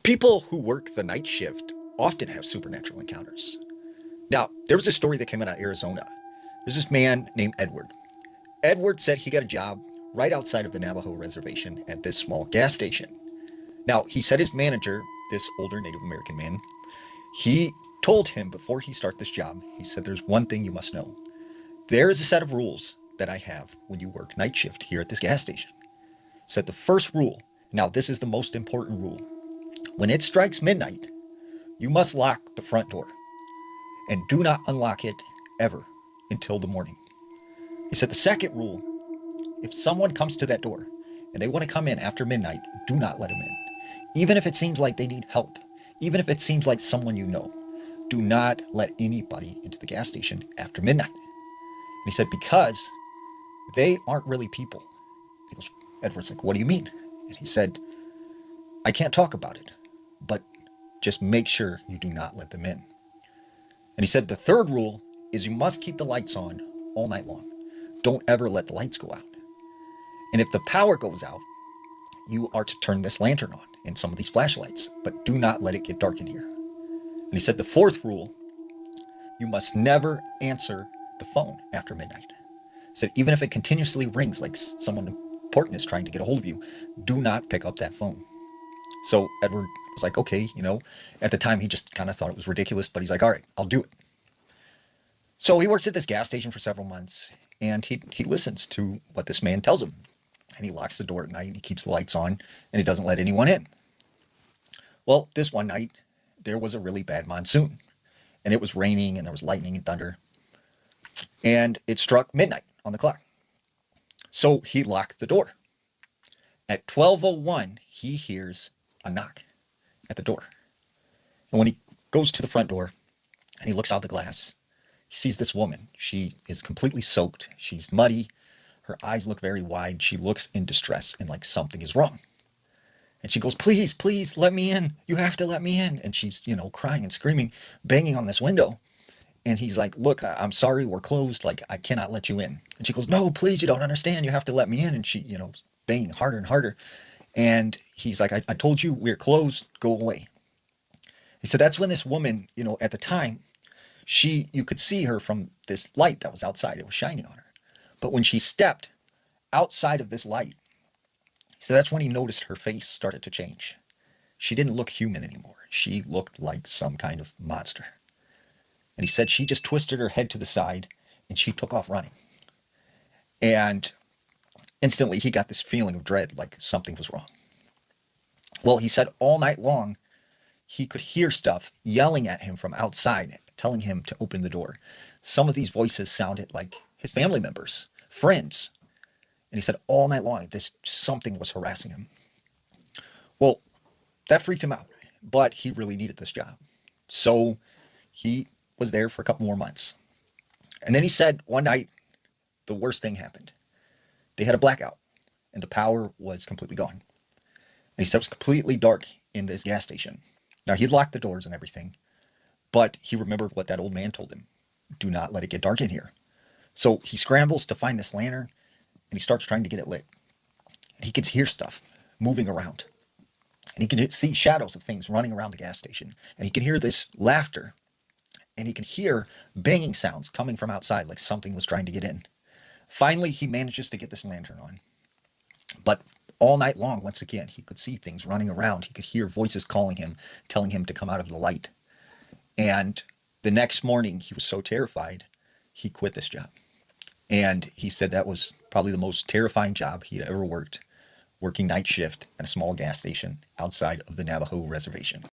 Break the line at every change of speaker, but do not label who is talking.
People who work the night shift often have supernatural encounters. Now, there was a story that came out of Arizona. There's this man named Edward. Edward said he got a job right outside of the Navajo reservation at this small gas station. Now, he said his manager, this older Native American man, he told him before he started this job, he said, there's one thing you must know. There is a set of rules that I have when you work night shift here at this gas station. He said the first rule, now this is the most important rule. When it strikes midnight, you must lock the front door and do not unlock it ever until the morning. He said the second rule, if someone comes to that door and they want to come in after midnight, do not let them in. Even if it seems like they need help, even if it seems like someone you know, do not let anybody into the gas station after midnight. And he said, because they aren't really people. He goes, Edward's like, what do you mean? And he said, I can't talk about it, but just make sure you do not let them in. And he said the third rule is you must keep the lights on all night long. Don't ever let the lights go out. And if the power goes out, you are to turn this lantern on and some of these flashlights, but do not let it get dark in here. And he said the fourth rule, you must never answer the phone after midnight. He said even if it continuously rings like someone important is trying to get a hold of you, do not pick up that phone. So Edward was like, okay, at the time he just kind of thought it was ridiculous, but he's like, all right, I'll do it. So he works at this gas station for several months and he listens to what this man tells him. And he locks the door at night, he keeps the lights on, and he doesn't let anyone in. Well, this one night, there was a really bad monsoon. And it was raining, and there was lightning and thunder. And it struck midnight on the clock. So he locked the door. At 12:01, he hears a knock at the door. And when he goes to the front door, and he looks out the glass, he sees this woman. She is completely soaked. She's muddy. Her eyes look very wide. She looks in distress and like something is wrong. And she goes, please, please let me in. You have to let me in. And she's, crying and screaming, banging on this window. And he's like, look, I'm sorry, we're closed. Like, I cannot let you in. And she goes, no, please, you don't understand. You have to let me in. And she, banging harder and harder. And he's like, I told you we're closed. Go away. He said, that's when this woman, at the time, you could see her from this light that was outside. It was shining on her. But when she stepped outside of this light, so that's when he noticed her face started to change. She didn't look human anymore. She looked like some kind of monster. And he said she just twisted her head to the side and she took off running. And instantly he got this feeling of dread, like something was wrong. Well, he said all night long, he could hear stuff yelling at him from outside, telling him to open the door. Some of these voices sounded like his family members, friends. And he said all night long, something was harassing him. Well, that freaked him out, but he really needed this job. So he was there for a couple more months. And then he said one night, the worst thing happened. They had a blackout and the power was completely gone. And he said it was completely dark in this gas station. Now he'd locked the doors and everything, but he remembered what that old man told him. Do not let it get dark in here. So he scrambles to find this lantern and he starts trying to get it lit. And he can hear stuff moving around. And he can see shadows of things running around the gas station. And he can hear this laughter. And he can hear banging sounds coming from outside like something was trying to get in. Finally, he manages to get this lantern on. But all night long, once again, he could see things running around. He could hear voices calling him, telling him to come out of the light. And the next morning, he was so terrified, he quit this job. And he said that was probably the most terrifying job he had ever worked, working night shift at a small gas station outside of the Navajo reservation.